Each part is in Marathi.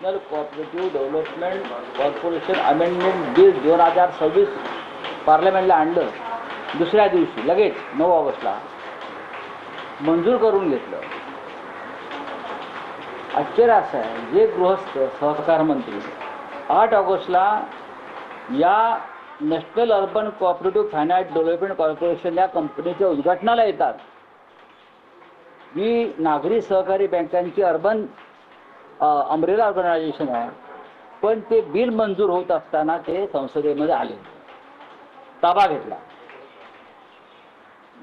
National cooperative development corporation amendment bill 2026 पार्लमेंटला आणलं. दुसऱ्या दिवशी लगेच 9 ऑगस्टला मंजूर करून घेतलं. आश्चर्य असं आहे, जे गृहस्थ सहकार मंत्री 8 ऑगस्टला या national urban cooperative finance development corporation या कंपनीच्या उद्घाटनाला येतात. ही नागरी सहकारी बँकांची अर्बन अम्ब्रेला ऑर्गनायझेशन आहे, पण ते बिल मंजूर होत असताना ते संसदेमध्ये आले, ताबा घेतला.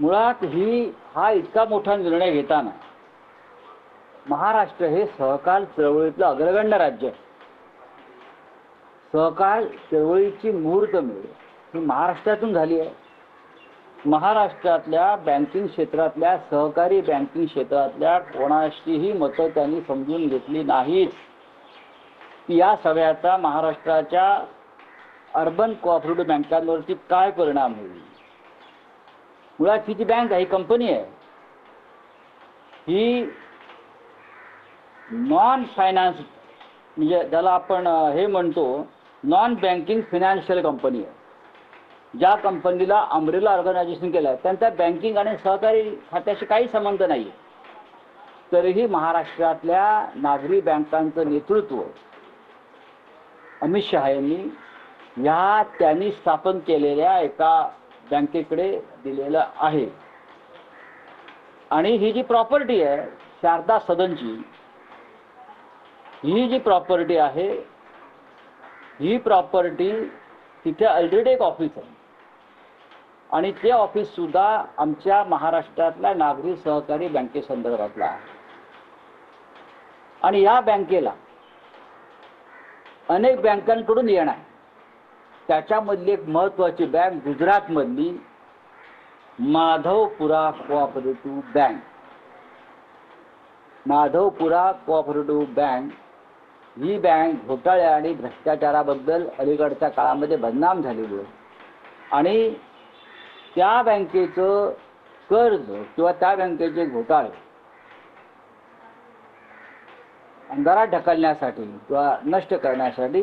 मुळात हा इतका मोठा निर्णय घेताना महाराष्ट्र हे सहकार चळवळीतलं अग्रगण्य राज्य आहे. सहकार चळवळीची मुहूर्तमेढ ही महाराष्ट्रातून झाली आहे. महाराष्ट्रातल्या बँकिंग क्षेत्रातल्या सहकारी बँकिंग क्षेत्रातल्या कोणाशीही मतं त्यांनी समजून घेतली नाहीत की या सगळ्याचा महाराष्ट्राच्या अर्बन कोऑपरेटिव्ह बँकांवरती काय परिणाम होईल. मुळात ही जी बँक आहे, ही कंपनी आहे, ही नॉन फायनान्स म्हणजे ज्याला आपण हे म्हणतो नॉन बँकिंग फिनान्शियल कंपनी आहे. ज्या कंपनीला अम्ब्रेला ऑर्गनायझेशन केलं आहे त्यांचा बँकिंग आणि सहकारी खात्याशी काही संबंध नाही. तरीही महाराष्ट्रातल्या नागरी बँकांचं नेतृत्व अमित शहा यांनी त्यांनी स्थापन केलेल्या एका बँकेकडे दिलेलं आहे. आणि ही जी प्रॉपर्टी आहे शारदा सदनची, ही जी प्रॉपर्टी आहे, ही प्रॉपर्टी तिथे ऑलरेडी एक ऑफिस आहे आणि ते ऑफिस सुद्धा आमच्या महाराष्ट्रातल्या नागरी सहकारी बँकेसंदर्भातला आहे. आणि या बँकेला अनेक बँकांकडून येणार. त्याच्यामधली एक महत्त्वाची बँक गुजरातमधली Madhavpura cooperative bank. Madhavpura cooperative bank ही बँक घोटाळे आणि भ्रष्टाचाराबद्दल अलीकडच्या काळामध्ये बदनाम झालेली आहे. आणि त्या बँकेचं कर्ज किंवा त्या बँकेचे घोटाळे अंधारात ढकलण्यासाठी किंवा नष्ट करण्यासाठी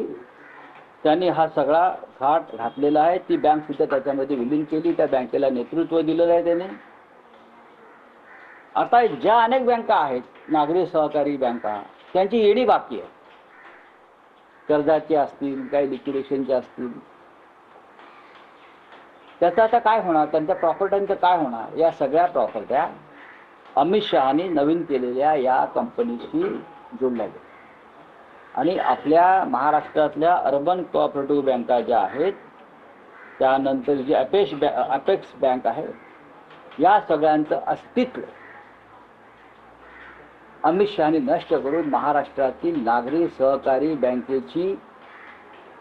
त्यांनी हा सगळा घाट घातलेला आहे. ती बँक सुद्धा त्याच्यामध्ये विलीन केली. त्या बँकेला नेतृत्व दिलेलं आहे त्याने. आता ज्या अनेक बँका आहेत नागरी सहकारी बँका, त्यांची येणी बाकी आहे. कर्जाची असतील, काही लिक्विडेशनचे असतील. त्याचं आता काय होणार, त्यांच्या प्रॉपर्ट्यांचं काय होणार. या सगळ्या प्रॉपर्ट्या अमित शहानी नवीन केलेल्या या कंपनीशी जोडल्या गेल्या. आणि आपल्या महाराष्ट्रातल्या अर्बन कोऑपरेटिव्ह बँका ज्या आहेत, त्यानंतर जी अपेक्स बँक आहे, या सगळ्यांचं अस्तित्व अमित शहानी नष्ट करून महाराष्ट्रातील नागरी सहकारी बँकेची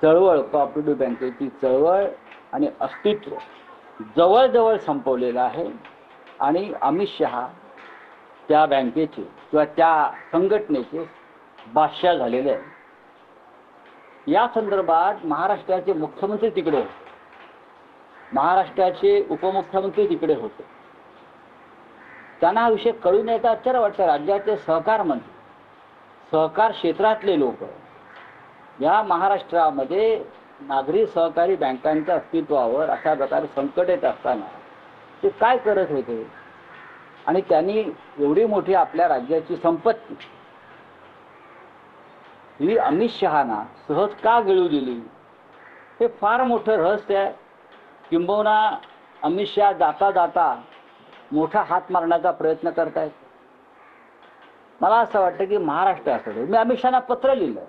चळवळ, कोऑपरेटिव्ह बँकेची चळवळ आणि अस्तित्व जवळजवळ संपवलेलं आहे. आणि अमित शहा त्या बँकेचे किंवा त्या संघटनेचे बादशाह झालेले आहे. या संदर्भात महाराष्ट्राचे मुख्यमंत्री तिकडे होते, महाराष्ट्राचे उपमुख्यमंत्री तिकडे होते. त्यांना हा विषय कळून येता आश्चर्य वाटतं. राज्याचे सहकार मंत्री, सहकार क्षेत्रातले लोक या महाराष्ट्रामध्ये नागरी सहकारी बँकांच्या अस्तित्वावर अशा प्रकारे संकट येत असताना ते काय करत होते. आणि त्यांनी एवढी मोठी आपल्या राज्याची संपत्ती ही अमित शहाना सहज का गिळू दिली, हे फार मोठं रहस्य आहे. किंबहुना अमित शहा जाता जाता मोठा हात मारण्याचा प्रयत्न करतायत. मला असं वाटतं की महाराष्ट्राकडे मी अमित शहाना पत्र लिहिलं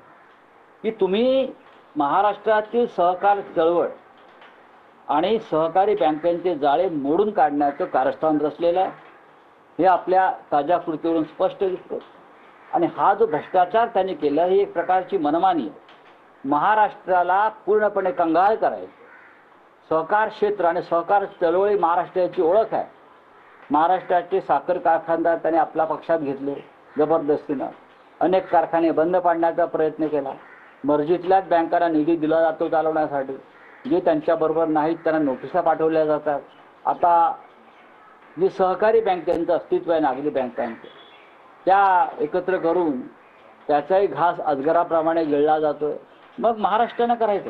की तुम्ही महाराष्ट्रातील सहकार चळवळ आणि सहकारी बँकांचे जाळे मोडून काढण्याचं कारस्थान रचलेलं आहे. हे आपल्या ताज्या कृतीवरून स्पष्ट दिसतं. आणि हा जो भ्रष्टाचार त्यांनी केला ही एक प्रकारची मनमानी आहे. महाराष्ट्राला पूर्णपणे कंगाल करायचं. सहकार क्षेत्र आणि सहकार चळवळी महाराष्ट्राची ओळख आहे. महाराष्ट्राचे साखर कारखानदार त्यांनी आपल्या पक्षात घेतले जबरदस्तीनं. अनेक कारखाने बंद पाडण्याचा प्रयत्न केला. मर्जीतल्याच बँकांना निधी दिला जातो चालवण्यासाठी. जे त्यांच्याबरोबर नाहीत त्यांना नोटिसा पाठवल्या जातात. आता जी सहकारी बँकांचं अस्तित्व आहे नागरी बँकांचं, त्या एकत्र करून त्याचाही घास अजगराप्रमाणे गिळला जातोय. मग महाराष्ट्रानं करायचं.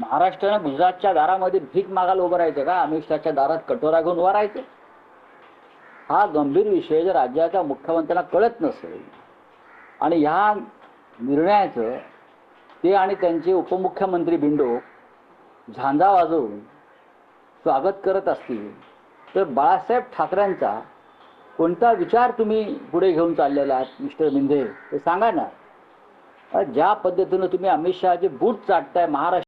महाराष्ट्रानं गुजरातच्या दारामध्ये भीक मागायला उभं राहायचं का? अमित शहाच्या दारात कटोरा घेऊन उभं राहायचं? हा गंभीर विषय जर राज्याच्या मुख्यमंत्र्यांना कळत नसेल आणि ह्या निर्णयाचं ते आणि त्यांचे उपमुख्यमंत्री बिंडो झांजा वाजवून स्वागत करत असतील तर बाळासाहेब ठाकरेंचा कोणता विचार तुम्ही पुढे घेऊन चाललेला आहात मिस्टर मिंधे, ते सांगा ना. ज्या पद्धतीनं तुम्ही अमित शहाचे बूट चाटताय महाराष्ट्र